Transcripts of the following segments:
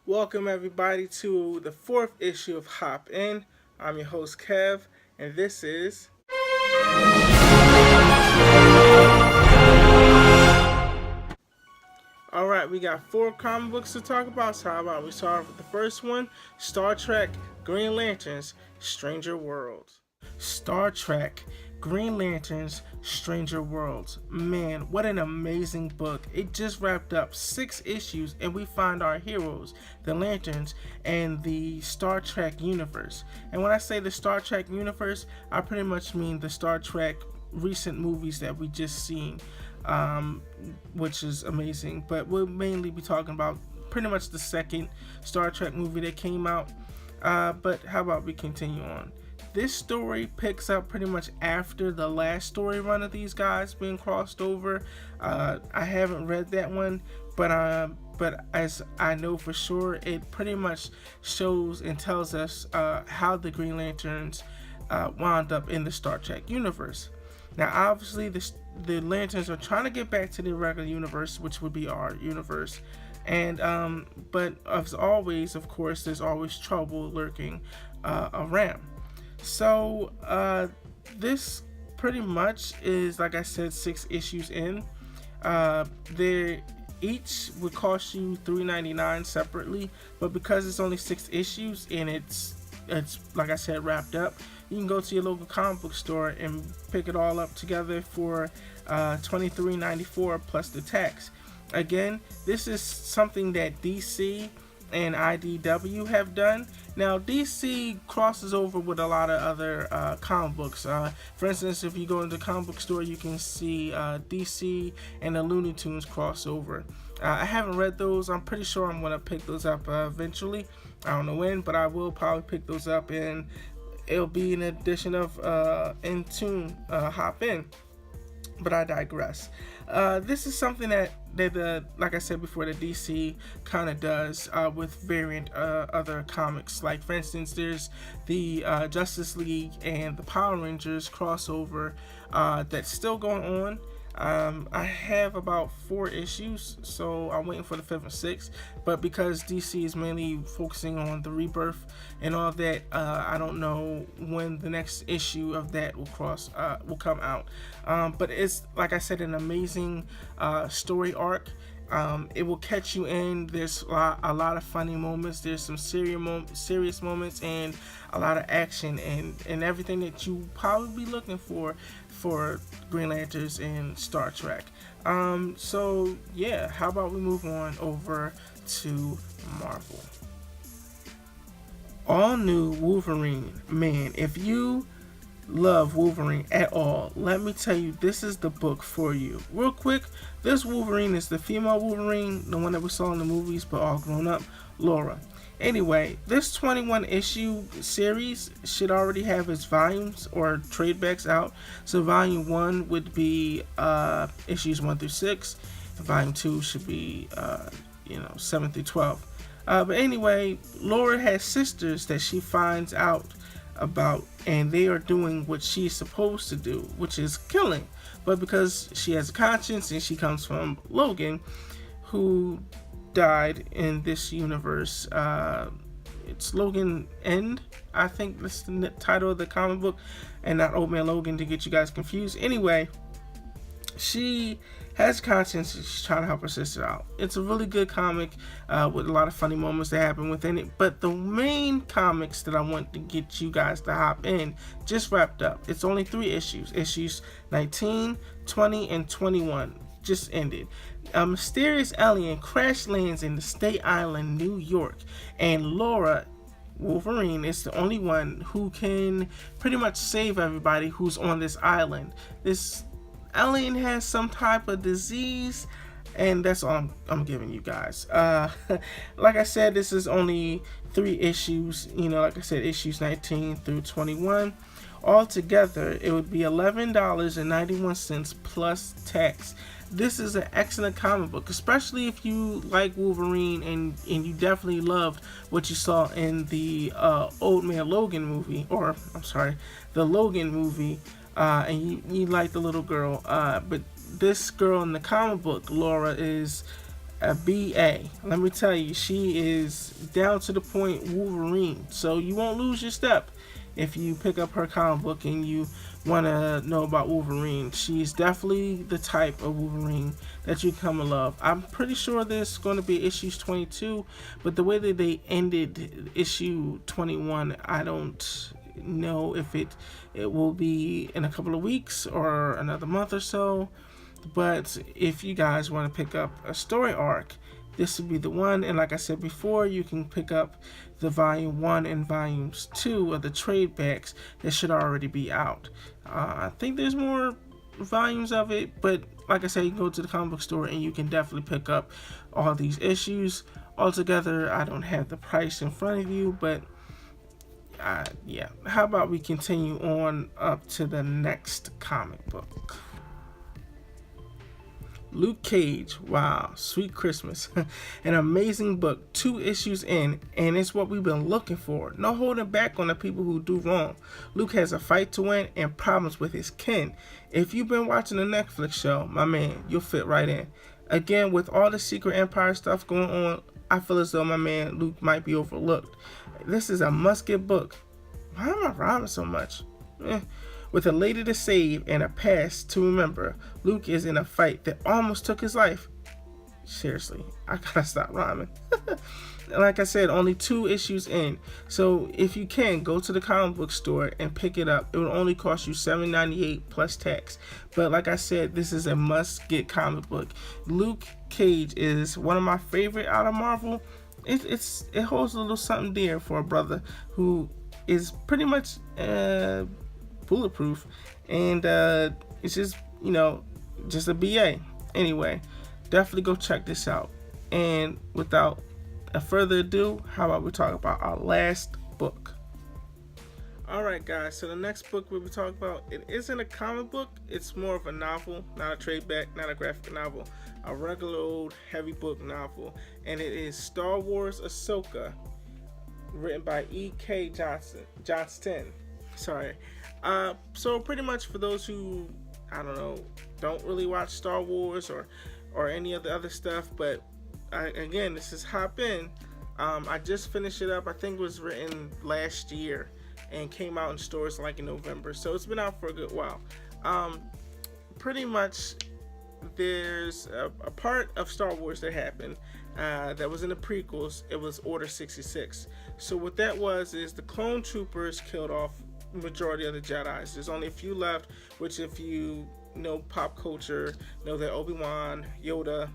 Welcome everybody to the fourth issue of Hop In. I'm your host Kev, and this is. Alright, we got four comic books to talk about, so how about we start with the first one, Star Trek Green Lanterns Stranger Worlds. Star Trek Green Lanterns Stranger Worlds. Man, what an amazing book. It just wrapped up 6 issues and we find our heroes, the Lanterns, and the Star Trek universe. And when I say the Star Trek universe, I pretty much mean the Star Trek recent movies that we just seen, which is amazing. But we'll mainly be talking about pretty much the second Star Trek movie that came out. But how about we continue on? This story picks up pretty much after the last story run of these guys being crossed over. I haven't read that one, but as I know for sure, it pretty much shows and tells us how the Green Lanterns wound up in the Star Trek universe. Now, obviously, the Lanterns are trying to get back to the regular universe, which would be our universe. And but as always, of course, there's always trouble lurking around. So this pretty much is, like I said, 6 issues in. They each would cost you $3.99 separately, but because it's only 6 issues and it's like I said, wrapped up, you can go to your local comic book store and pick it all up together for $23.94 plus the tax. Again, this is something that DC and IDW have done. Now, DC crosses over with a lot of other comic books. For instance, if you go into the comic book store, you can see DC and the Looney Tunes crossover. I haven't read those. I'm pretty sure I'm going to pick those up eventually. I don't know when, but I will probably pick those up, and it'll be an edition of In Tune Hop In. But I digress. This is something that like I said before, the DC kind of does with variant other comics. Like, for instance, there's the Justice League and the Power Rangers crossover that's still going on. I have about 4 issues, so I'm waiting for the 5th and 6th. But because DC is mainly focusing on the Rebirth and all of that, I don't know when the next issue of that will come out. But it's, like I said, an amazing story arc. It will catch you in. There's a lot of funny moments. There's some serious moments, and a lot of action and everything that you probably be looking for Green Lanterns and Star Trek. So yeah, how about we move on over to Marvel? All new Wolverine. Man, if you love Wolverine at all, let me tell you, this is the book for you. Real quick, this Wolverine is the female Wolverine, the one that we saw in the movies, but all grown up, Laura. Anyway, this 21 issue series should already have its volumes or trade backs out. So volume 1 would be issues 1 through 6. Volume 2 should be 7 through 12. But anyway, Laura has sisters that she finds out about, and they are doing what she's supposed to do, which is killing. But because she has a conscience and she comes from Logan, who died in this universe, it's Logan End, I think that's the title of the comic book, and not Old Man Logan, to get you guys confused. Anyway, she has conscience. She's trying to help her sister out. It's a really good comic with a lot of funny moments that happen within it. But the main comics that I want to get you guys to hop in just wrapped up. It's only 3 issues. Issues 19, 20, and 21 just ended. A mysterious alien crash lands in the state island, New York, and Laura, Wolverine, is the only one who can pretty much save everybody who's on this island. This alien has some type of disease, and that's all I'm giving you guys. Like I said, this is only 3 issues. Like I said, issues 19 through 21. Altogether, it would be $11.91 plus tax. This is an excellent comic book, especially if you like Wolverine and you definitely loved what you saw in the Old Man Logan movie, or I'm sorry, the Logan movie, and you like the little girl. But this girl in the comic book, Laura, is a BA. Let me tell you, she is down to the point Wolverine. So you won't lose your step if you pick up her comic book and you want to know about Wolverine. She's definitely the type of Wolverine that you come to love. I'm pretty sure there's going to be issues 22, but the way that they ended issue 21, I don't know if it will be in a couple of weeks or another month or so. But if you guys want to pick up a story arc, this would be the one. And like I said before, you can pick up the volume 1 and volumes 2 of the trade backs that should already be out. I think there's more volumes of it, but like I said, you can go to the comic book store and you can definitely pick up all these issues. Altogether, I don't have the price in front of you, but yeah. How about we continue on up to the next comic book? Luke Cage, wow, Sweet Christmas. An amazing book, 2 issues in, and it's what we've been looking for. No holding back on the people who do wrong. Luke has a fight to win and problems with his kin. If you've been watching the Netflix show, my man, you'll fit right in. Again, with all the Secret Empire stuff going on, I feel as though my man Luke might be overlooked. This is a must-get book. Why am I rhyming so much? With a lady to save and a past to remember, Luke is in a fight that almost took his life. Seriously, I gotta stop rhyming. Like I said, only 2 issues in. So if you can, go to the comic book store and pick it up. It will only cost you $7.98 plus tax. But like I said, this is a must-get comic book. Luke Cage is one of my favorite out of Marvel. It holds a little something dear for a brother who is pretty much bulletproof, and it's just, just a BA. Anyway, definitely go check this out. And without a further ado, how about we talk about our last book? Alright guys, so the next book we'll be talking about, it isn't a comic book, it's more of a novel, not a trade back, not a graphic novel, a regular old heavy book novel, and it is Star Wars Ahsoka, written by E.K. Johnston. Sorry. So pretty much for those who, don't really watch Star Wars or any of the other stuff, but again, this is Hop In. I just finished it up. I think it was written last year and came out in stores like in November. So it's been out for a good while. Pretty much there's a part of Star Wars that happened that was in the prequels. It was Order 66. So what that was is the clone troopers killed off majority of the Jedis. There's only a few left, which if you know pop culture, know that Obi-Wan, Yoda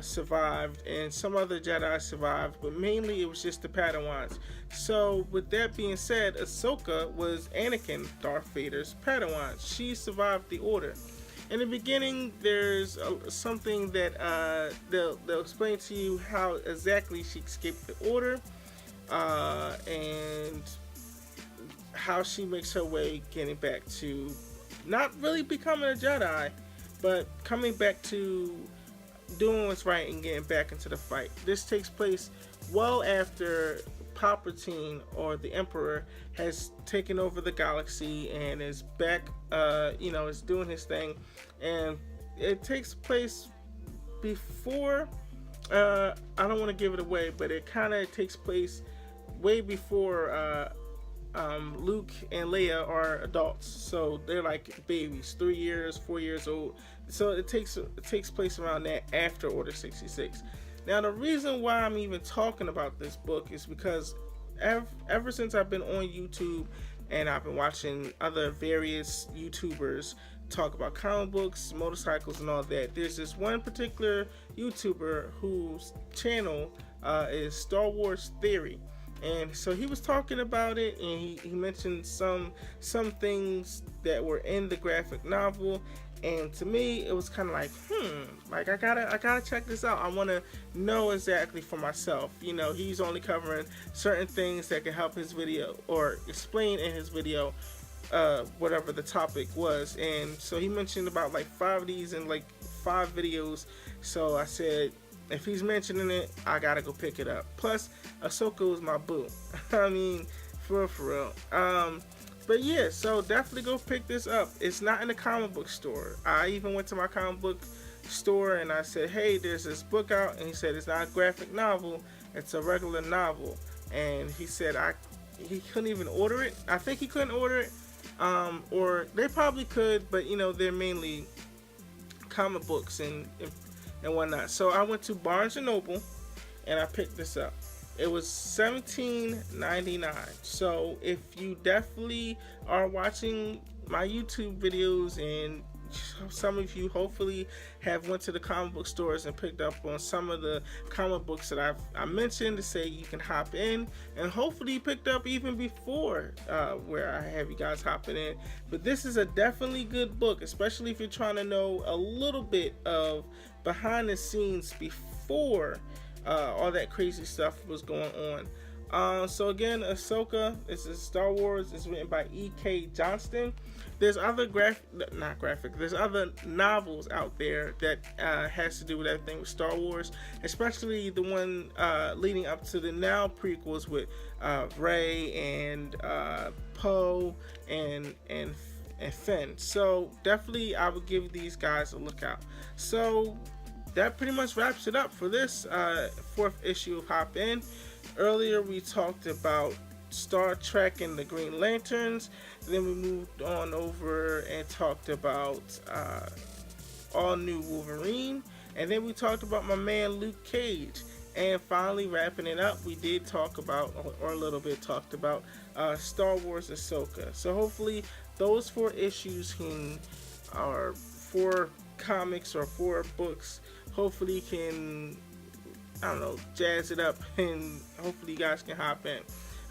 survived, and some other Jedi survived, but mainly it was just the Padawans. So with that being said, Ahsoka was Anakin, Darth Vader's Padawan. She survived the Order. In the beginning, there's something that they'll explain to you how exactly she escaped the Order, and how she makes her way getting back to not really becoming a Jedi, but coming back to doing what's right and getting back into the fight. This takes place well after Palpatine, or the Emperor, has taken over the galaxy and is back, is doing his thing. And it takes place before, I don't want to give it away, but it kind of takes place way before Luke and Leia are adults, so they're like babies, 3 years, 4 years old. So it takes place around that, after Order 66. Now the reason why I'm even talking about this book is because ever since I've been on YouTube and I've been watching other various YouTubers talk about comic books, motorcycles, and all that, there's this one particular YouTuber whose channel is Star Wars Theory. And so he was talking about it, and he mentioned some things that were in the graphic novel, and to me it was kind of like, I gotta check this out. I want to know exactly for myself. He's only covering certain things that can help his video or explain in his video whatever the topic was. And so he mentioned about like 5 of these in like 5 videos. So I said, if he's mentioning it, I gotta go pick it up. Plus, Ahsoka was my boo. I mean, for real. But yeah, so definitely go pick this up. It's not in the comic book store. I even went to my comic book store and I said, hey, there's this book out, and he said it's not a graphic novel, it's a regular novel. And he said he couldn't even order it. I think he couldn't order it, or they probably could, but they're mainly comic books and whatnot. So I went to Barnes and Noble and I picked this up. It was $17.99. So if you definitely are watching my YouTube videos, and some of you hopefully have went to the comic book stores and picked up on some of the comic books that I mentioned, to say you can hop in, and hopefully you picked up even before where I have you guys hopping in. But this is a definitely good book, especially if you're trying to know a little bit of behind the scenes before all that crazy stuff was going on. So again, Ahsoka, this is Star Wars. It's written by E.K. Johnston. There's other there's other novels out there that has to do with everything with Star Wars, especially the one leading up to the now prequels with Rey and Poe and Finn. So definitely I would give these guys a look out. So that pretty much wraps it up for this fourth issue of Hop In. Earlier we talked about Star Trek and the Green Lanterns. Then we moved on over and talked about all new Wolverine. And then we talked about my man Luke Cage. And finally wrapping it up, we did talk about, or a little bit talked about, Star Wars Ahsoka. So hopefully those 4 issues or 4 comics or 4 books hopefully can, I don't know, jazz it up, and hopefully you guys can hop in.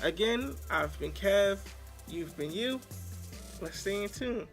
Again, I've been Kev, you've been you. Let's stay in tune.